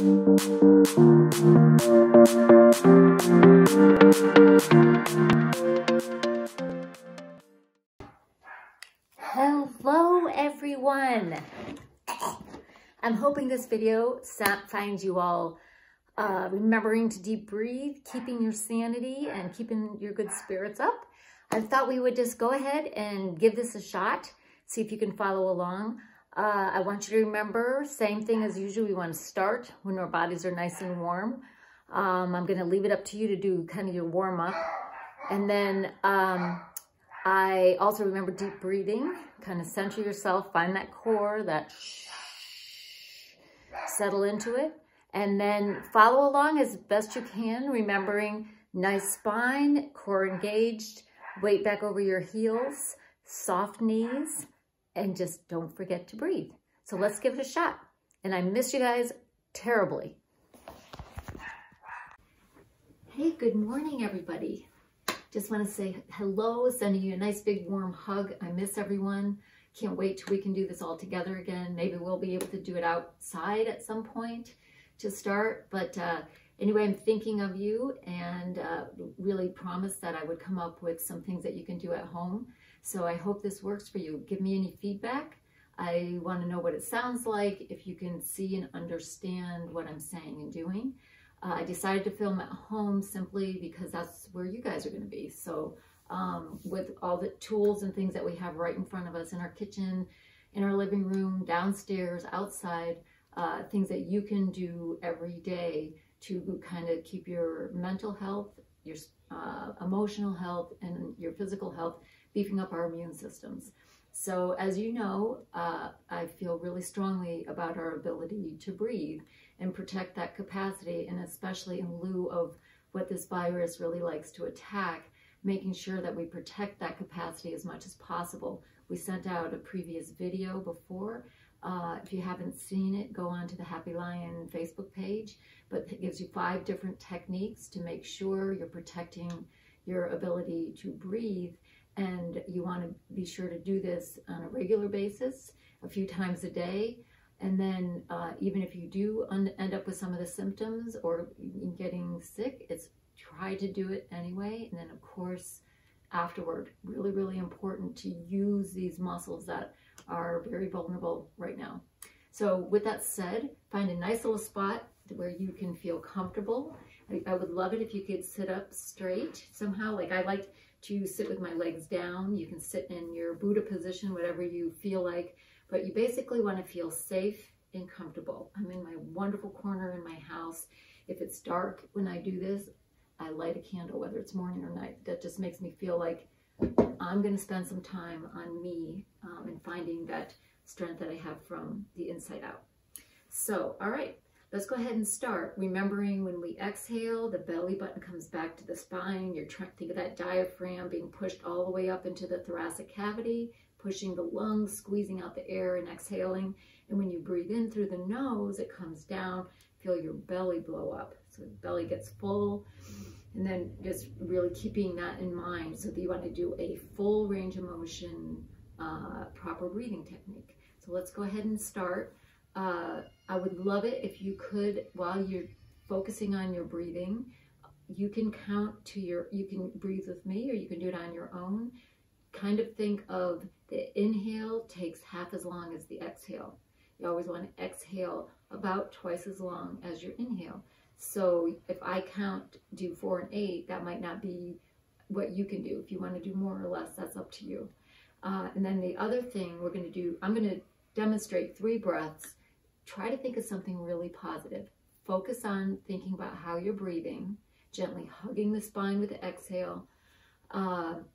Hello everyone. I'm hoping this video finds you all remembering to deep breathe, keeping your sanity and keeping your good spirits up. I thought we would just go ahead and give this a shot, see if you can follow along. I want you to remember, same thing as usual, we want to start when our bodies are nice and warm. I'm going to leave it up to you to do kind of your warm up. And then I also remember deep breathing, kind of center yourself, find that core, that settle into it. And then follow along as best you can, remembering nice spine, core engaged, weight back over your heels, soft knees, and just don't forget to breathe. So let's give it a shot. And I miss you guys terribly. Hey, good morning, everybody. Just want to say hello, sending you a nice big warm hug. I miss everyone. Can't wait till we can do this all together again. Maybe we'll be able to do it outside at some point to start. But anyway, I'm thinking of you and really promised that I would come up with some things that you can do at home. So I hope this works for you. Give me any feedback. I want to know what it sounds like, if you can see and understand what I'm saying and doing. I decided to film at home simply because that's where you guys are going to be. So with all the tools and things that we have right in front of us in our kitchen, in our living room, downstairs, outside, things that you can do every day to kind of keep your mental health, your emotional health, and your physical health, beefing up our immune systems. So as you know, I feel really strongly about our ability to breathe and protect that capacity, and especially in lieu of what this virus really likes to attack, making sure that we protect that capacity as much as possible. We sent out a previous video before. If you haven't seen it, go on to the Happy Lyon Facebook page, but it gives you 5 different techniques to make sure you're protecting your ability to breathe. And you want to be sure to do this on a regular basis, a few times a day. And then even if you do end up with some of the symptoms or getting sick, try to do it anyway. And then of course, afterward, really, really important to use these muscles that are very vulnerable right now. So with that said, find a nice little spot where you can feel comfortable. I would love it if you could sit up straight somehow. Like I like to sit with my legs down. You can sit in your Buddha position, whatever you feel like, but you basically want to feel safe and comfortable. I'm in my wonderful corner in my house. If it's dark when I do this, I light a candle, whether it's morning or night. That just makes me feel like I'm going to spend some time on me and finding that strength that I have from the inside out. So, all right. Let's go ahead and start. Remembering when we exhale, the belly button comes back to the spine. You're trying to think of that diaphragm being pushed all the way up into the thoracic cavity, pushing the lungs, squeezing out the air and exhaling. And when you breathe in through the nose, it comes down. Feel your belly blow up. So the belly gets full. And then just really keeping that in mind so that you want to do a full range of motion, proper breathing technique. So let's go ahead and start. I would love it if you could, while you're focusing on your breathing, you can count to you can breathe with me or you can do it on your own. Kind of think of the inhale takes half as long as the exhale. You always want to exhale about twice as long as your inhale. So if I do 4 and 8, that might not be what you can do. If you want to do more or less, that's up to you. And then the other thing we're going to do, I'm going to demonstrate 3 breaths. Try to think of something really positive. Focus on thinking about how you're breathing, gently hugging the spine with the exhale, and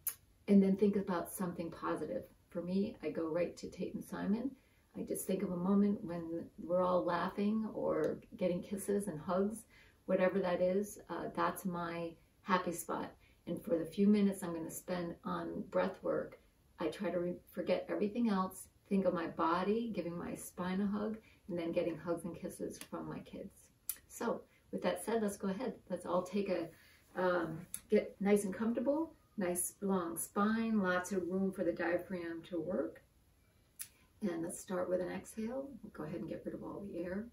then think about something positive. For me, I go right to Tate and Simon. I just think of a moment when we're all laughing or getting kisses and hugs, whatever that is, that's my happy spot. And for the few minutes I'm going to spend on breath work, I try to forget everything else, think of my body, giving my spine a hug, and then getting hugs and kisses from my kids. So with that said, let's go ahead. Let's all take get nice and comfortable, nice long spine, lots of room for the diaphragm to work. And let's start with an exhale. We'll go ahead and get rid of all the air.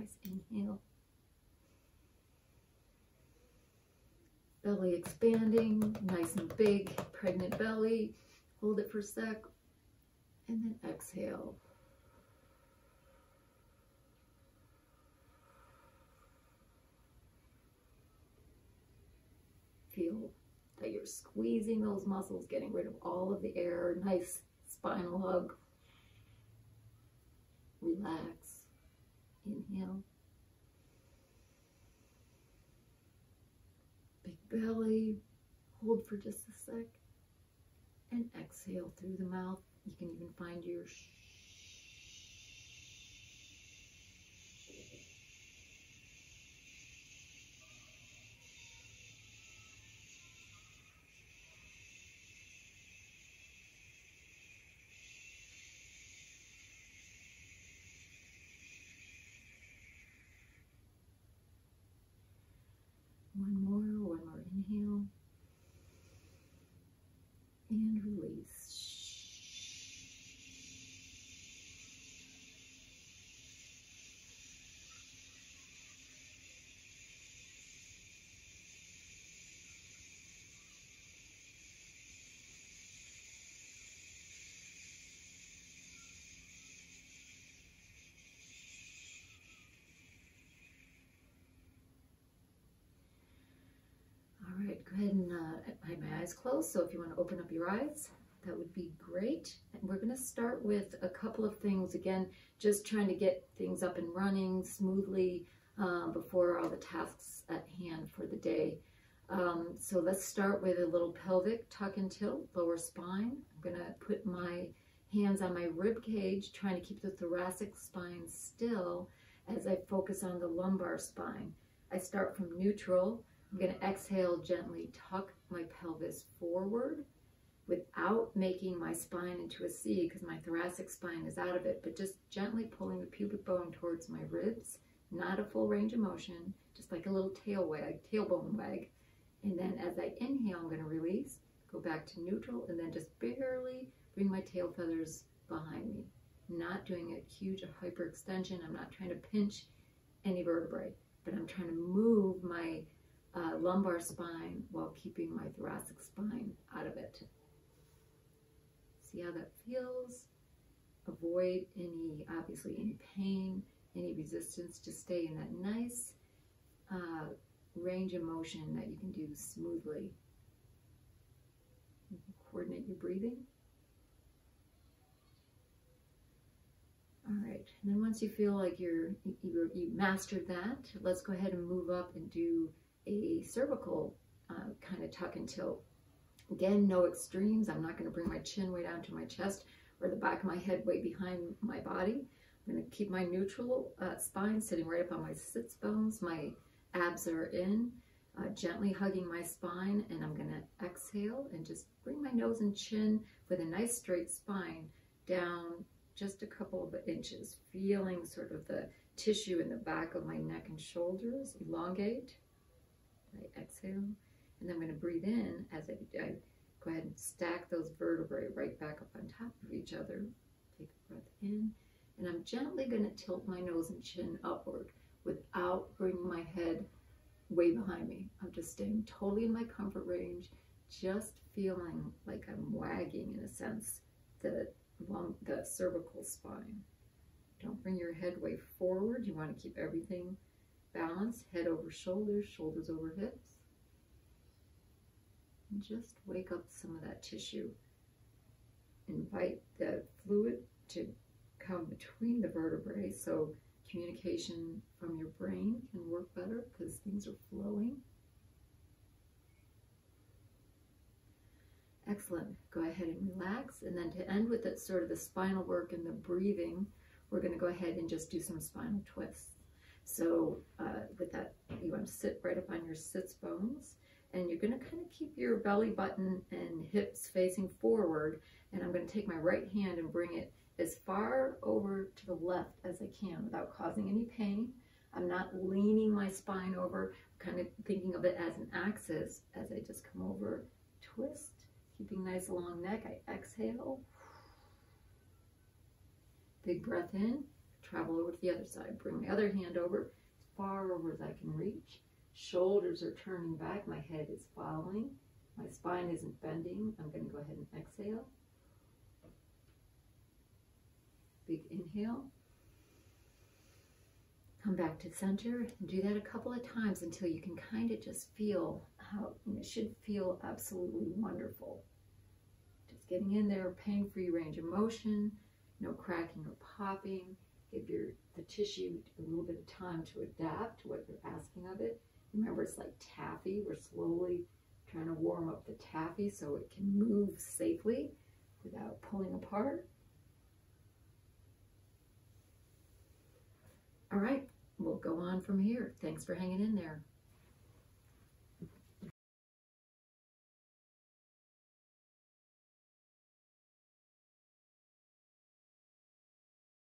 Nice inhale. Belly expanding, nice and big, pregnant belly. Hold it for a sec, and then exhale. Feel that you're squeezing those muscles, getting rid of all of the air. Nice spinal hug. Relax. Inhale. Big belly. Hold for just a sec. And exhale through the mouth. You can even find your one more inhale. And release. All right, go ahead and I have my eyes closed, so if you want to open up your eyes, that would be great. And we're going to start with a couple of things. Again, just trying to get things up and running smoothly before all the tasks at hand for the day. So let's start with a little pelvic tuck and tilt, lower spine. I'm going to put my hands on my rib cage, trying to keep the thoracic spine still as I focus on the lumbar spine. I start from neutral. I'm going to exhale, gently tuck my pelvis forward without making my spine into a C, because my thoracic spine is out of it, but just gently pulling the pubic bone towards my ribs. Not a full range of motion, just like a little tailbone wag. And then as I inhale, I'm going to release, go back to neutral, and then just barely bring my tail feathers behind me. Not doing a huge hyperextension. I'm not trying to pinch any vertebrae, but I'm trying to move my lumbar spine while keeping my thoracic spine out of it. See how that feels. Avoid obviously any pain, any resistance. Just stay in that nice range of motion that you can do smoothly. You can coordinate your breathing. All right, and then once you feel like you mastered that, let's go ahead and move up and do a cervical kind of tuck and tilt. Again, no extremes. I'm not going to bring my chin way down to my chest or the back of my head way behind my body. I'm going to keep my neutral spine sitting right up on my sits bones. My abs are in, gently hugging my spine, and I'm going to exhale and just bring my nose and chin with a nice straight spine down just a couple of inches, feeling sort of the tissue in the back of my neck and shoulders elongate. I exhale, and then I'm going to breathe in as I go ahead and stack those vertebrae right back up on top of each other. Take a breath in, and I'm gently going to tilt my nose and chin upward without bringing my head way behind me. I'm just staying totally in my comfort range, just feeling like I'm wagging, in a sense, the cervical spine. Don't bring your head way forward. You want to keep everything balanced, head over shoulders, shoulders over hips. And just wake up some of that tissue. Invite the fluid to come between the vertebrae so communication from your brain can work better because things are flowing. Excellent. Go ahead and relax. And then to end with that sort of the spinal work and the breathing, we're going to go ahead and just do some spinal twists. So with that, you want to sit right up on your sits bones, and you're going to kind of keep your belly button and hips facing forward. And I'm going to take my right hand and bring it as far over to the left as I can without causing any pain. I'm not leaning my spine over, kind of thinking of it as an axis as I just come over, twist, keeping nice long neck. I exhale. Big breath in, travel over to the other side. Bring my other hand over, as far over as I can reach. Shoulders are turning back. My head is following. My spine isn't bending. I'm going to go ahead and exhale. Big inhale. Come back to center and do that a couple of times until you can kind of just feel how, it should feel absolutely wonderful. Just getting in there, pain-free range of motion, no cracking or popping. Give the tissue a little bit of time to adapt to what you're asking of it. Remember, it's like taffy. We're slowly trying to warm up the taffy so it can move safely without pulling apart. All right, we'll go on from here. Thanks for hanging in there.